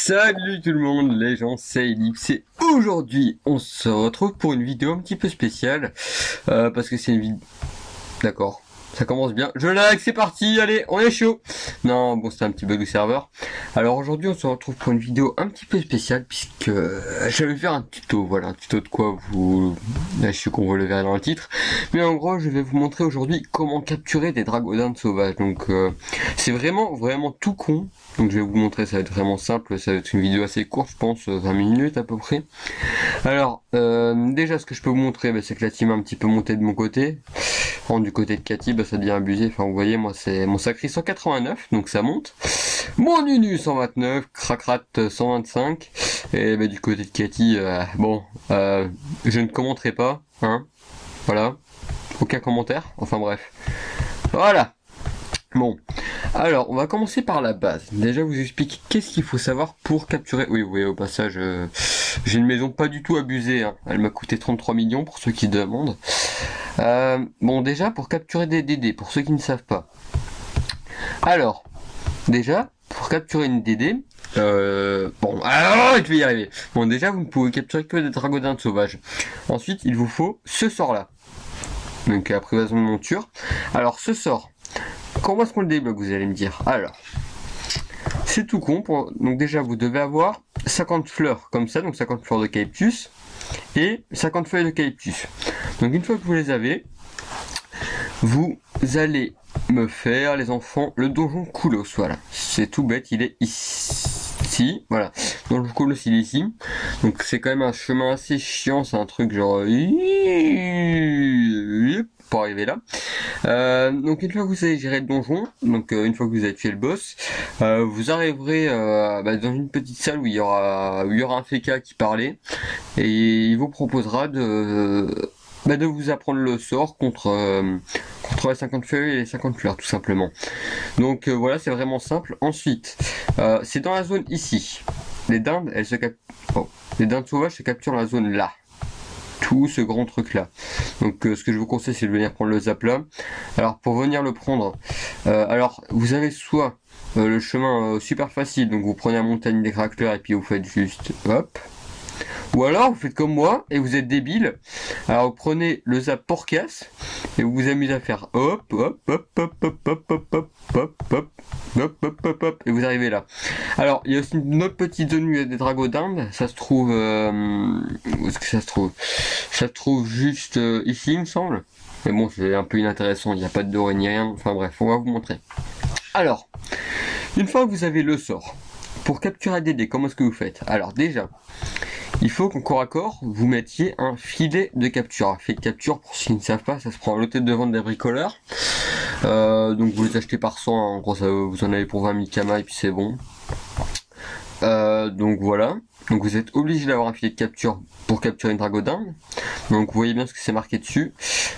Salut tout le monde, les gens, c'est Ellipse et aujourd'hui on se retrouve pour une vidéo un petit peu spéciale parce que c'est une vidéo... D'accord, ça commence bien. Je like, c'est parti, allez, on est chaud. Non, bon, c'était un petit bug du serveur. Alors aujourd'hui on se retrouve pour une vidéo un petit peu spéciale puisque je vais faire un tuto, voilà, un tuto de quoi vous... Là, je suis qu'on vous le verrez dans le titre. Mais en gros, je vais vous montrer aujourd'hui comment capturer des dragodindes sauvages. Donc c'est vraiment tout con. Donc je vais vous montrer, ça va être vraiment simple, ça va être une vidéo assez courte, je pense, 20 minutes à peu près. Alors, déjà ce que je peux vous montrer, c'est que la team a un petit peu monté de mon côté. Du côté de Cathy, ça devient abusé. Enfin, vous voyez, moi c'est mon Sacri 189, donc ça monte. Mon Nunu 129, Cracrat 125. Et du côté de Cathy, je ne commenterai pas, hein. Voilà. Aucun commentaire. Enfin bref. Voilà. Bon, alors on va commencer par la base. Déjà vous expliquer qu'est-ce qu'il faut savoir pour capturer. Oui, vous voyez au passage, j'ai une maison pas du tout abusée, hein. Elle m'a coûté 33 millions pour ceux qui demandent. Bon, déjà pour capturer des DD, pour ceux qui ne savent pas. Alors, déjà, pour capturer une DD, bon, alors je vais y arriver. Bon, déjà vous ne pouvez capturer que des dragodindes sauvages. Ensuite, il vous faut ce sort-là. Donc après de monture. Alors ce sort. Comment est-ce qu'on le débloque, vous allez me dire? Alors, c'est tout con. Donc déjà, vous devez avoir 50 fleurs comme ça, donc 50 fleurs d'eucalyptus et 50 feuilles d'eucalyptus. Donc une fois que vous les avez, vous allez me faire, les enfants, le donjon Koulos. Voilà, c'est tout bête, il est ici. Voilà, donjon Koulos, il est ici. Donc c'est quand même un chemin assez chiant, c'est un truc genre... pour arriver là. Donc une fois que vous avez géré le donjon, donc une fois que vous avez tué le boss, vous arriverez dans une petite salle où il y aura un FK qui parlait et il vous proposera de vous apprendre le sort contre les 50 feuilles et les 50 fleurs tout simplement. Donc voilà, c'est vraiment simple. Ensuite, c'est dans la zone ici. Les dindes, les dindes sauvages se capturent dans la zone là. Tout ce grand truc là. Donc ce que je vous conseille, c'est de venir prendre le zap là. Alors pour venir le prendre, alors vous avez soit le chemin super facile, donc vous prenez la montagne des craqueleurs et puis vous faites juste hop. Ou alors vous faites comme moi et vous êtes débile. Alors vous prenez le zap porcasse et vous vous amusez à faire hop hop hop hop hop hop hop hop hop hop hop hop hop hop et vous arrivez là. Alors il y a aussi une autre petite zone où il y a des dragodindes. Ça se trouve où est-ce que ça se trouve? Ça se trouve juste ici, il me semble. Mais bon, c'est un peu inintéressant, il n'y a pas de doré ni rien. Enfin bref, on va vous montrer. Alors, une fois que vous avez le sort, pour capturer un DD, comment est-ce que vous faites? Alors déjà, il faut qu'en corps à corps, vous mettiez un filet de capture. Un filet de capture, pour ceux qui ne savent pas, ça se prend à l'hôtel de vente des bricoleurs. Donc vous les achetez par 100, en gros ça, vous en avez pour 20 000 kamas et puis c'est bon. Donc voilà. Donc vous êtes obligé d'avoir un filet de capture pour capturer une dragodinde. Donc vous voyez bien ce que c'est marqué dessus.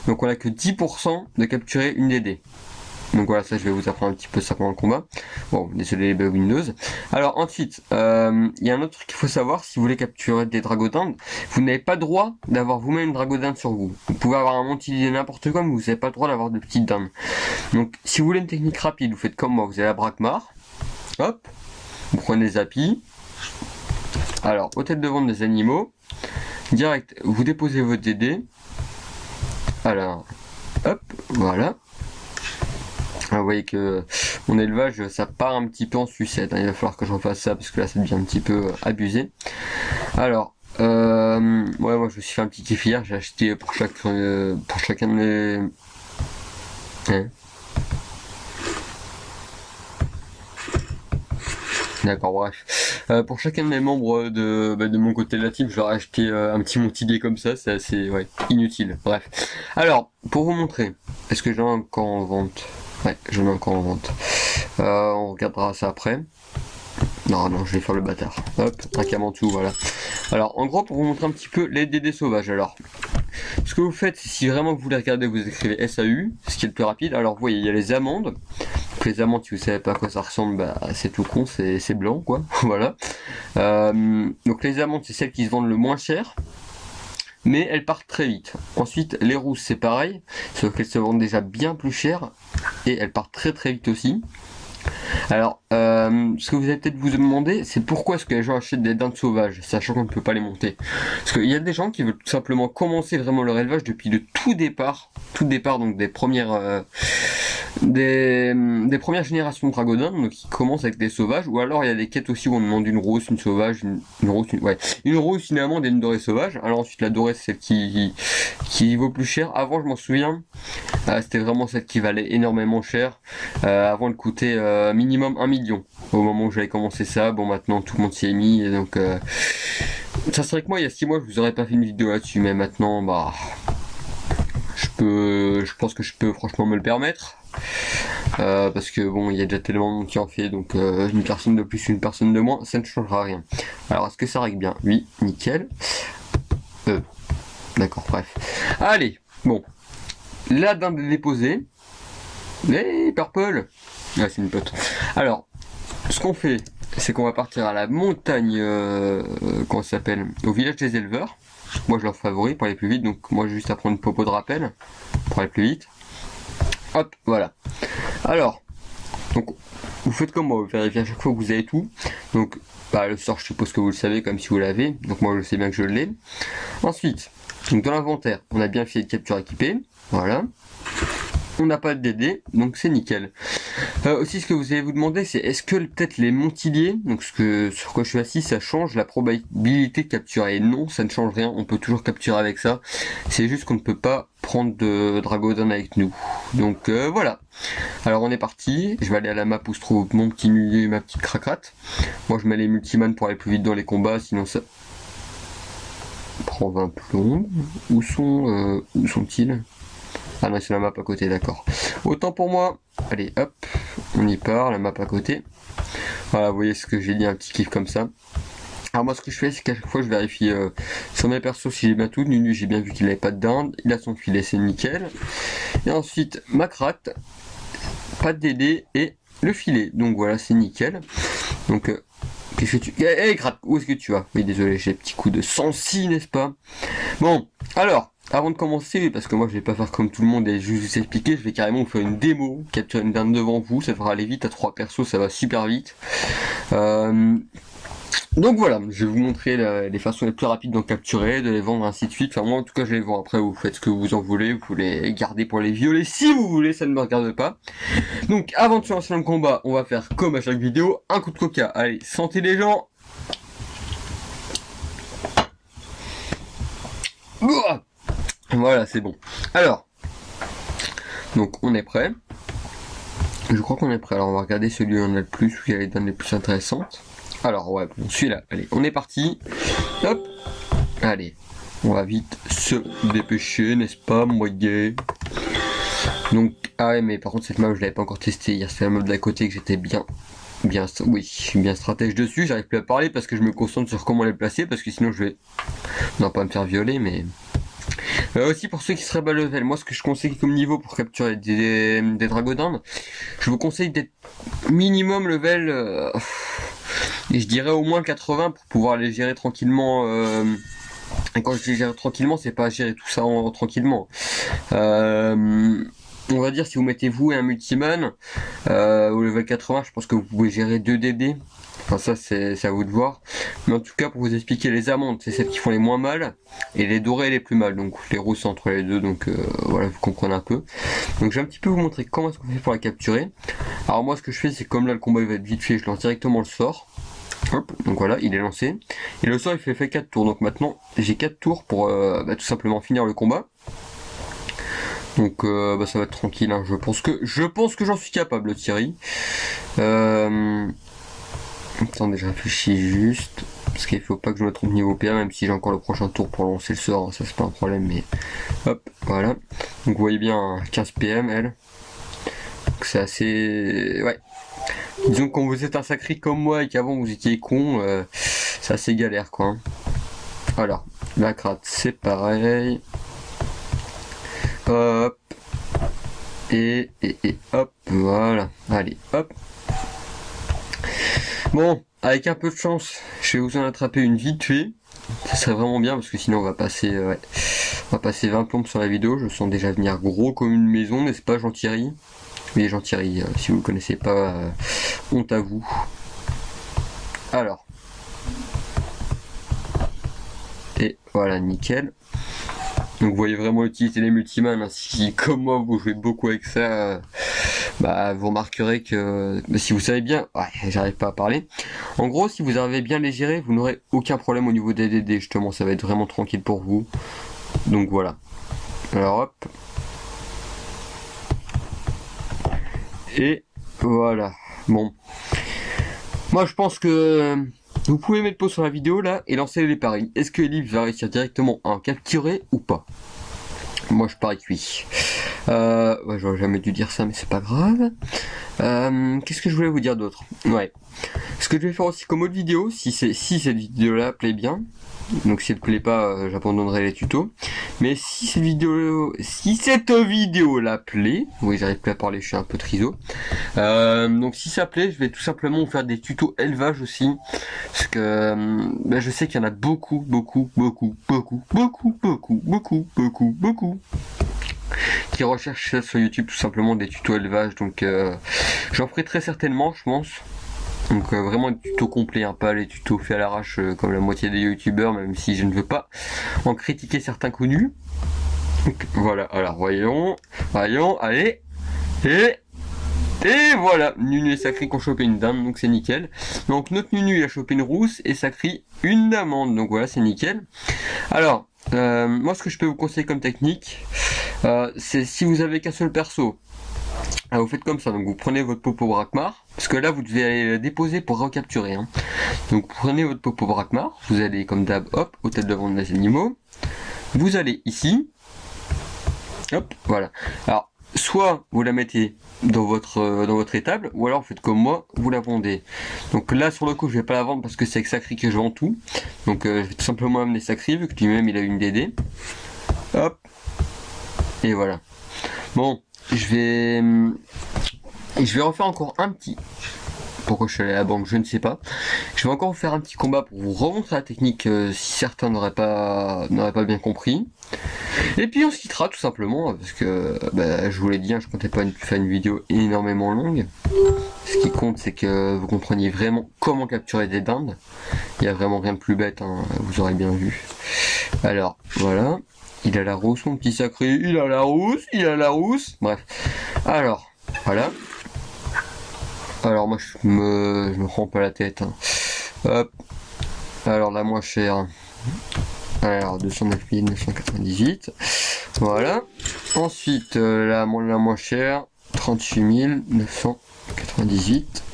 Donc on a que 10% de capturer une DD. Donc voilà, ça je vais vous apprendre un petit peu ça pendant le combat. Bon, désolé les bugs Windows. Alors ensuite, il y a un autre truc qu'il faut savoir, si vous voulez capturer des dragodindes, vous n'avez pas le droit d'avoir vous-même une dragodinde sur vous. Vous pouvez avoir un montilier n'importe quoi, mais vous n'avez pas le droit d'avoir de petites dindes. Donc si vous voulez une technique rapide, vous faites comme moi, vous avez la Brakmar, hop, vous prenez les applis. Alors, hôtel de vente des animaux, direct, vous déposez votre DD. Alors, hop, voilà. Alors, vous voyez que mon élevage, ça part un petit peu en sucette, hein. Il va falloir que j'en fasse ça parce que là, ça devient un petit peu abusé. Alors, moi, je me suis fait un petit kiff hier. J'ai acheté pour chacun de mes... Hein, d'accord, bref. Pour chacun de mes membres de mon côté de la team, je leur ai acheté un petit montilier comme ça, c'est assez inutile. Bref. Alors, pour vous montrer, est-ce que j'en ai encore en vente? Ouais, j'en ai encore en vente. On regardera ça après. Non, je vais faire le bâtard. Hop, un camantou, voilà. Alors, en gros, pour vous montrer un petit peu les DD sauvages, alors. Ce que vous faites, si vraiment vous voulez regarder, vous écrivez SAU, ce qui est le plus rapide. Alors, vous voyez, il y a les amandes. Donc, les amandes, si vous savez pas à quoi ça ressemble, c'est tout con, c'est blanc, quoi. Voilà. Donc, les amandes, c'est celles qui se vendent le moins cher. Mais elles partent très vite. Ensuite, les rousses, c'est pareil, sauf qu'elles se vendent déjà bien plus cher et elles partent très vite aussi. Alors, ce que vous allez peut-être vous demander, c'est pourquoi est-ce que les gens achètent des dindes sauvages, sachant qu'on ne peut pas les monter. Parce qu'il y a des gens qui veulent tout simplement commencer vraiment leur élevage depuis le tout départ donc des premières générations de dragodins, donc qui commencent avec des sauvages, ou alors il y a des quêtes aussi où on demande une rousse, une sauvage, une rousse, une amande et une dorée sauvage. Alors ensuite la dorée c'est celle qui vaut plus cher. Avant je m'en souviens, c'était vraiment celle qui valait énormément cher. Avant elle coûtait minimum 1 million. Au moment où j'avais commencé ça, bon maintenant tout le monde s'y est mis, et donc ça serait que moi il y a 6 mois je vous aurais pas fait une vidéo là-dessus, mais maintenant bah je pense que je peux franchement me le permettre. Parce que bon, il y a déjà tellement de monde qui en fait, donc une personne de plus, une personne de moins, ça ne changera rien. Alors, est-ce que ça règle bien? Oui, nickel. D'accord, bref. Allez, bon. La dinde est déposée. Hey, Purple! Ah, c'est une pote. Alors, ce qu'on fait, c'est qu'on va partir à la montagne, comment ça s'appelle? Au village des éleveurs. Moi, je leur favori pour aller plus vite, donc moi, j'ai juste à prendre une popo de rappel pour aller plus vite. Hop, voilà. Alors, donc, vous faites comme moi, vous vérifiez à chaque fois que vous avez tout. Donc, bah, le sort, je suppose que vous le savez, comme si vous l'avez. Donc, moi, je sais bien que je l'ai. Ensuite, donc dans l'inventaire, on a bien le filet de capture équipé. Voilà. On n'a pas de DD, donc c'est nickel. Aussi, ce que vous allez vous demander, c'est est-ce que peut-être les montiliers, donc sur quoi je suis assis, ça change la probabilité de capturer? Et non, ça ne change rien, on peut toujours capturer avec ça. C'est juste qu'on ne peut pas prendre de Dragodon avec nous. Donc voilà. Alors on est parti, je vais aller à la map où se trouve mon petit mulet, ma petite cracrate. Moi je mets les multiman pour aller plus vite dans les combats, sinon ça prend 20 plombs. Où sont-ils? Ah non, c'est la map à côté, d'accord. Autant pour moi. Allez, hop, on y part, la map à côté. Voilà, vous voyez ce que j'ai dit, un petit kiff comme ça. Alors moi, ce que je fais, c'est qu'à chaque fois, je vérifie sur mes persos si j'ai bien tout. Nunu, j'ai bien vu qu'il n'avait pas de dinde. Il a son filet, c'est nickel. Et ensuite, ma cratte, pas de DD et le filet. Donc voilà, c'est nickel. Donc, qu'est-ce que tu... Hey, cratte, où est-ce que tu vas? Oui, désolé, j'ai un petit coup de sensi, n'est-ce pas? Bon, alors... Avant de commencer, parce que moi je vais pas faire comme tout le monde et juste vous expliquer, je vais carrément vous faire une démo, capturer une dinde devant vous, ça devra aller vite, à 3 persos ça va super vite. Donc voilà, je vais vous montrer les façons les plus rapides d'en capturer, de les vendre, ainsi de suite. Enfin moi en tout cas je les vends, après vous faites ce que vous en voulez, vous les gardez pour les violer si vous voulez, ça ne me regarde pas. Donc avant de se lancer dans le combat, on va faire comme à chaque vidéo, un coup de coca. Allez, santé les gens. Ouah, voilà, c'est bon. Alors, donc on est prêt. Je crois qu'on est prêt. Alors on va regarder celui où on a le plus, où il y a les données les plus intéressantes. Alors ouais, bon, celui-là. Allez, on est parti. Hop. Allez, on va vite se dépêcher, n'est-ce pas, moi gay. Donc, ah ouais, mais par contre cette map je l'avais pas encore testé hier. C'est la map d'à côté que j'étais bien stratège dessus. J'arrive plus à parler parce que je me concentre sur comment les placer, parce que sinon je vais non pas me faire violer, mais aussi pour ceux qui seraient bas level, moi ce que je conseille comme niveau pour capturer des dragodindes, je vous conseille d'être minimum level, et je dirais au moins 80 pour pouvoir les gérer tranquillement. Et quand je les gère tranquillement, c'est pas gérer tout ça tranquillement. On va dire si vous mettez vous et un multiman au level 80, je pense que vous pouvez gérer 2 DD. Enfin ça c'est à vous de voir. Mais en tout cas pour vous expliquer, les amandes c'est celles qui font les moins mal et les dorées les plus mal. Donc les rousses entre les deux, donc voilà, vous comprenez un peu. Donc je vais un petit peu vous montrer comment est-ce qu'on fait pour la capturer. Alors moi ce que je fais, c'est comme là le combat il va être vite fait, je lance directement le sort. Hop, donc voilà, il est lancé. Et le sort il fait 4 tours. Donc maintenant j'ai 4 tours pour tout simplement finir le combat. Donc ça va être tranquille, hein. Je pense que j'en suis capable, Thierry. Attendez, je réfléchis juste. Parce qu'il faut pas que je me trompe niveau PA, même si j'ai encore le prochain tour pour lancer le sort, hein, ça c'est pas un problème, mais hop, voilà. Donc vous voyez bien 15 PM elle. Donc c'est assez. Ouais. Disons que quand vous êtes un sacré comme moi et qu'avant vous étiez con, c'est assez galère quoi. Hein. Voilà. La cratte c'est pareil. Hop. Et hop, voilà. Allez, hop. Bon, avec un peu de chance, je vais vous en attraper une vite fait. Ça serait vraiment bien parce que sinon on va passer 20 plombes sur la vidéo. Je sens déjà venir gros comme une maison, n'est-ce pas Jean-Thierry? Mais Jean Thierry, si vous le connaissez pas, honte à vous. Alors. Et voilà, nickel. Donc vous voyez vraiment l'utilité des multiman, hein. Si comme moi vous jouez beaucoup avec ça, vous remarquerez que si vous savez bien, j'arrive pas à parler. En gros, si vous arrivez bien les gérer, vous n'aurez aucun problème au niveau des DD, justement, ça va être vraiment tranquille pour vous. Donc voilà. Alors hop. Et voilà. Bon. Moi je pense que vous pouvez mettre pause sur la vidéo là et lancer les paris. Est-ce que Ellipse va réussir directement à en capturer ou pas? Moi je parie que oui. J'aurais jamais dû dire ça mais c'est pas grave. Qu'est-ce que je voulais vous dire d'autre? Ouais. Ce que je vais faire aussi comme autre vidéo, si cette vidéo là plaît bien, donc si elle plaît pas, j'abandonnerai les tutos. Mais si cette vidéo là plaît, oui j'arrive plus à parler, je suis un peu triso. Donc si ça plaît, je vais tout simplement vous faire des tutos élevage aussi, parce que je sais qu'il y en a beaucoup qui recherchent ça sur YouTube, tout simplement des tutos élevage. Donc j'en ferai très certainement, je pense. Donc vraiment des tutos complets, hein, pas les tutos faits à l'arrache comme la moitié des youtubeurs, même si je ne veux pas en critiquer certains connus. Donc, voilà, alors voyons, allez, et voilà, Nunu et Sacri qui ont chopé une dinde, donc c'est nickel. Donc notre Nunu il a chopé une rousse et Sacri une amande, donc voilà, c'est nickel. Alors, moi ce que je peux vous conseiller comme technique, c'est si vous avez qu'un seul perso, vous faites comme ça, donc vous prenez votre Popo Brakmar, parce que là vous devez aller la déposer pour recapturer. Hein. Donc vous prenez votre Popo Brakmar, vous allez comme d'hab, hop, au tête de vente des animaux, vous allez ici, hop, voilà. Alors, soit vous la mettez dans votre étable, ou alors vous faites comme moi, vous la vendez. Donc là sur le coup je vais pas la vendre parce que c'est avec Sacri que je vends tout, donc je vais tout simplement amener Sacri vu que lui-même il a une DD, hop, et voilà. Bon. Je vais refaire encore un petit. Pourquoi je suis allé à la banque, je ne sais pas. Je vais encore faire un petit combat pour vous remontrer la technique si certains n'auraient pas bien compris. Et puis on se quittera tout simplement parce que je vous l'ai dit, hein, je comptais pas faire une vidéo énormément longue. Ce qui compte c'est que vous compreniez vraiment comment capturer des dindes. Il n'y a vraiment rien de plus bête, hein, vous aurez bien vu. Alors voilà. Il a la rousse, mon petit Sacré, il a la rousse, bref. Alors, voilà. Alors moi je me prends pas la tête. Hein. Hop. Alors la moins chère. Alors 209 998. Voilà. Ensuite la moins chère, 38 998.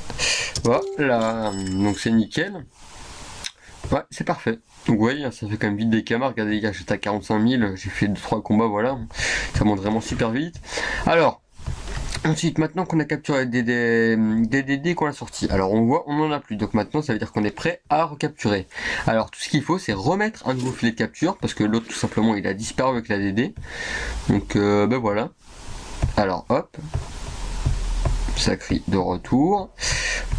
Voilà. Donc c'est nickel. Ouais, c'est parfait. Donc vous voyez, ça fait quand même vite des camas. Regardez les gars, j'étais à 45 000, j'ai fait 2-3 combats, voilà. Ça monte vraiment super vite. Alors, ensuite, maintenant qu'on a capturé des DD qu'on a sortis, alors on voit, on en a plus. Donc maintenant, ça veut dire qu'on est prêt à recapturer. Alors tout ce qu'il faut, c'est remettre un nouveau filet de capture, parce que l'autre, tout simplement, il a disparu avec la DD. Donc voilà. Alors hop. Sacri de retour.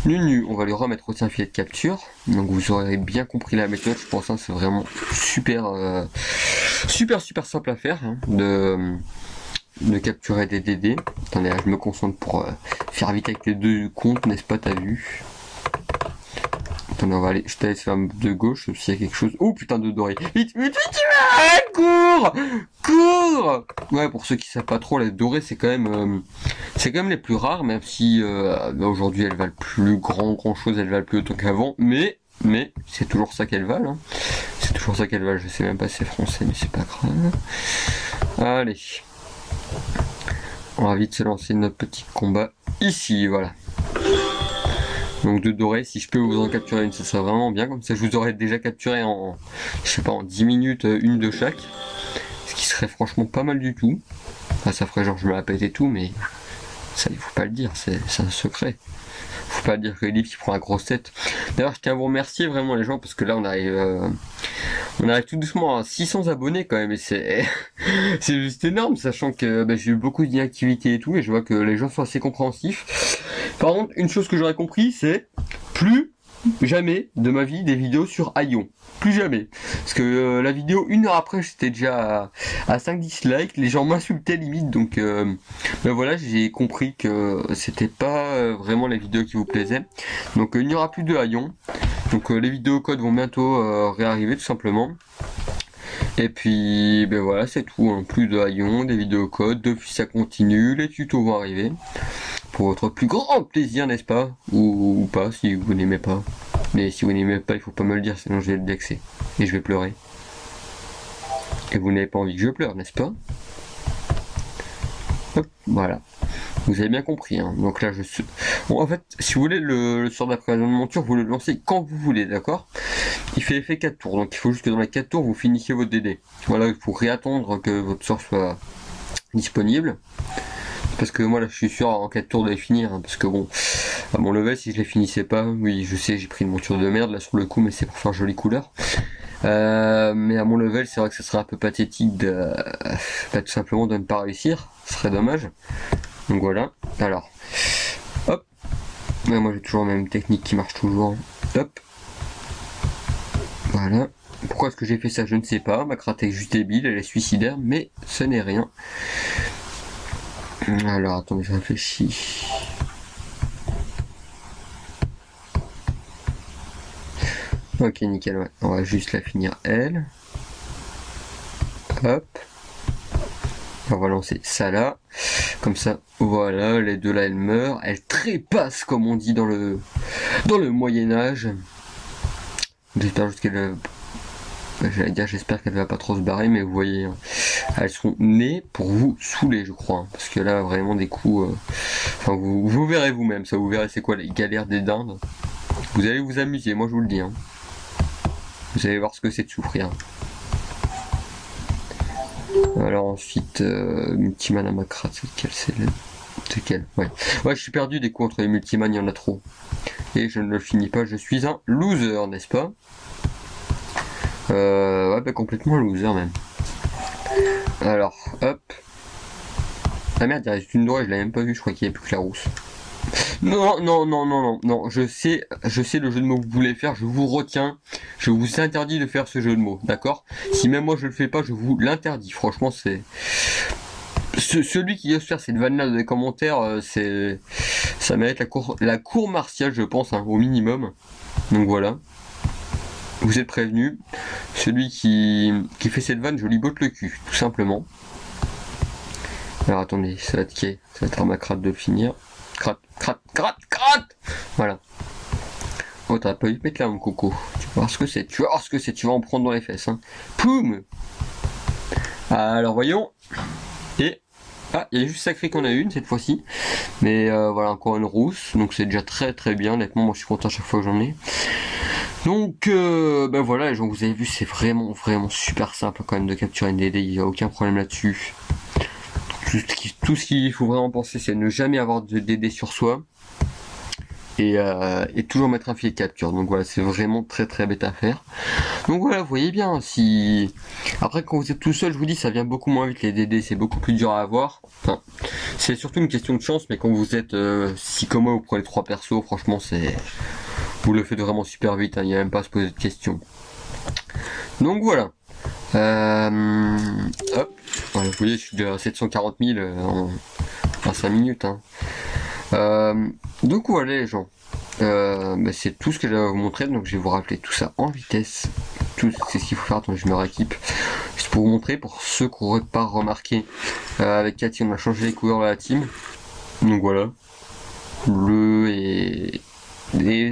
Nunu, on va lui remettre aussi un filet de capture. Donc vous aurez bien compris la méthode, je pense, hein, c'est vraiment super simple à faire, hein, de capturer des DD. Attendez, là, je me concentre pour faire vite avec les deux comptes, n'est-ce pas, t'as vu? Attendez, on va aller, je te laisse faire de gauche, s'il y a quelque chose. Oh putain de doré. Vite, cours! Ouais, pour ceux qui savent pas trop, les dorées c'est quand même les plus rares, même si aujourd'hui elles valent plus grand chose, elles valent plus autant qu'avant, mais c'est toujours ça qu'elles valent. Hein. C'est toujours ça qu'elles valent, je sais même pas si c'est français, mais c'est pas grave. Allez. On va vite se lancer notre petit combat ici, voilà. Donc de doré, si je peux vous en capturer une, ça serait vraiment bien, comme ça je vous aurais déjà capturé en, je sais pas, en 10 minutes, une de chaque. Ce qui serait franchement pas mal du tout. Enfin, ça ferait genre je me la pète et tout, mais ça il faut pas le dire, c'est un secret. Faut pas dire que Ellipse il prend la grosse tête. D'ailleurs je tiens à vous remercier vraiment les gens, parce que là on arrive tout doucement à 600 abonnés quand même, et c'est juste énorme, sachant que j'ai eu beaucoup d'inactivité et tout, et je vois que les gens sont assez compréhensifs. Par contre, une chose que j'aurais compris, c'est plus jamais de ma vie des vidéos sur Aion. Plus jamais. Parce que la vidéo, 1 heure après, j'étais déjà à 5 dislikes. Les gens m'insultaient limite. Donc ben voilà, j'ai compris que c'était pas vraiment la vidéo qui vous plaisait. Donc il n'y aura plus de Aion. Donc les vidéos codes vont bientôt réarriver tout simplement. Et puis ben voilà, c'est tout, hein. Plus de Aion, des vidéos codes, depuis ça continue, les tutos vont arriver. Pour votre plus grand plaisir, n'est-ce pas, ou pas, si vous n'aimez pas. Mais si vous n'aimez pas, il faut pas me le dire, sinon je vais le vexer. Et je vais pleurer. Et vous n'avez pas envie que je pleure, n'est-ce pas? Hop, voilà. Vous avez bien compris, hein. Donc là, bon, en fait, si vous voulez, le sort d'appréhension de monture, vous le lancez quand vous voulez, d'accord? Il fait effet 4 tours, donc il faut juste que dans les 4 tours, vous finissiez votre DD. Voilà, il faut réattendre que votre sort soit disponible. Parce que moi là je suis sûr en 4 tours de les finir, hein, parce que bon, à mon level si je les finissais pas, oui je sais j'ai pris une monture de merde là sur le coup, mais c'est pour faire jolie couleur. Mais à mon level c'est vrai que ce serait un peu pathétique de tout simplement de ne pas réussir, ce serait dommage. Donc voilà, alors, hop, ouais, moi j'ai toujours la même technique qui marche toujours, hop, voilà. Pourquoi est-ce que j'ai fait ça, je ne sais pas, ma crainte est juste débile, elle est suicidaire, mais ce n'est rien. Alors, attendez, je réfléchis. Ok, nickel, ouais. On va juste la finir, elle. Hop. On va lancer ça là. Comme ça, voilà, les deux là, elles meurent. Elles trépassent, comme on dit dans le Moyen-Âge. J'espère juste qu'elle... J'allais dire, j'espère qu'elle va pas trop se barrer, mais vous voyez, hein, elles sont nées pour vous saouler, je crois, hein, parce que là, vraiment des coups, enfin, vous verrez vous-même, ça, vous verrez c'est quoi les galères des dindes. Vous allez vous amuser, moi je vous le dis, hein. Vous allez voir ce que c'est de souffrir. Alors ensuite, Multiman à Macra, c'est lequel? C'est lequel? Ouais, je suis perdu des coups entre les Multiman, il y en a trop. Et je ne le finis pas, je suis un loser, n'est-ce pas? Ouais, bah complètement loser même. Alors, hop. Ah merde, il reste une doigt, je l'avais même pas vu, je crois qu'il n'y avait plus que la rousse. Non, je sais le jeu de mots que vous voulez faire, je vous retiens, je vous interdis de faire ce jeu de mots, d'accord? Si même moi je le fais pas, je vous l'interdis, franchement c'est... Celui qui ose faire cette vanne-là dans les commentaires, ça mérite la cour martiale, je pense, hein, au minimum. Donc voilà. Vous êtes prévenus, celui qui fait cette vanne, je lui botte le cul, tout simplement. Alors attendez, ça va être qui? Ça va être à ma cratte de finir. Cratte. Voilà. Oh, t'as pas eu de mettre là, mon coco. Tu vas voir ce que c'est, tu vas en prendre dans les fesses, hein. Poum! Alors voyons. Et... ah, il y a juste sacré qu'on a une cette fois-ci. Mais voilà, encore une rousse, donc c'est déjà très très bien, honnêtement, moi je suis content à chaque fois que j'en ai. Donc ben voilà les gens, vous avez vu, c'est vraiment super simple quand même de capturer une DD, il n'y a aucun problème là-dessus. Tout ce qu'il faut vraiment penser, c'est ne jamais avoir de DD sur soi. Et toujours mettre un filet de capture. Donc voilà, c'est vraiment très bête à faire. Donc voilà, vous voyez bien, si... Après quand vous êtes tout seul, je vous dis, ça vient beaucoup moins vite les DD, c'est beaucoup plus dur à avoir. Enfin, c'est surtout une question de chance, mais quand vous êtes si comme moi, vous prenez 3 persos, franchement c'est... Vous le faites vraiment super vite, hein, il n'y a même pas à se poser de questions. Donc voilà. Hop. Voilà, vous voyez, je suis déjà à 740 000 en 5 minutes. Hein. Donc voilà les gens. Bah, c'est tout ce que j'avais à vous montrer, donc je vais vous rappeler tout ça en vitesse. C'est ce qu'il faut faire, attends, je me rééquipe. Juste pour vous montrer, pour ceux qui n'auraient pas remarqué, avec Cathy on a changé les couleurs de la team. Donc voilà. Bleu et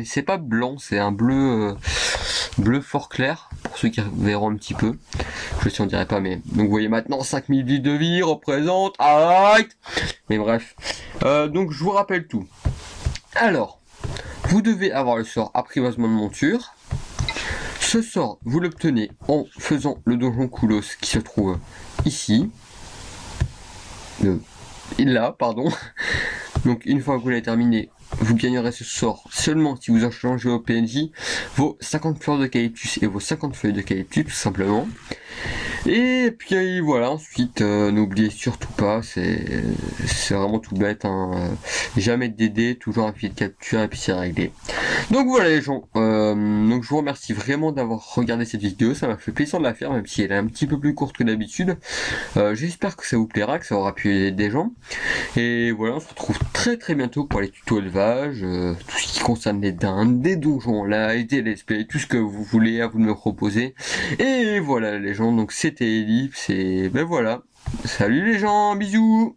c'est pas blanc, c'est un bleu bleu fort clair, pour ceux qui verront un petit peu. Je sais on dirait pas, mais donc vous voyez maintenant 5000 vies de vie représente, arrête. Mais bref, donc je vous rappelle tout. Alors, vous devez avoir le sort apprivoisement de monture. Ce sort, vous l'obtenez en faisant le donjon Koulos qui se trouve ici. Là, pardon. Donc une fois que vous l'avez terminé, vous gagnerez ce sort seulement si vous échangez au PNJ vos 50 fleurs d'eucalyptus et vos 50 feuilles d'eucalyptus tout simplement. Et puis voilà, ensuite, n'oubliez surtout pas, c'est vraiment tout bête, hein, jamais de DD, toujours un fil de capture et puis c'est réglé. Donc voilà les gens, donc je vous remercie vraiment d'avoir regardé cette vidéo, ça m'a fait plaisir de la faire, même si elle est un petit peu plus courte que d'habitude. J'espère que ça vous plaira, que ça aura pu aider des gens. Et voilà, on se retrouve très très bientôt pour les tutos élevage, tout ce qui concerne les dindes, des donjons live, des let's play, tout ce que vous voulez, à vous de me proposer. Et voilà les gens, donc c'était Ellipse et ben voilà. Salut les gens, bisous.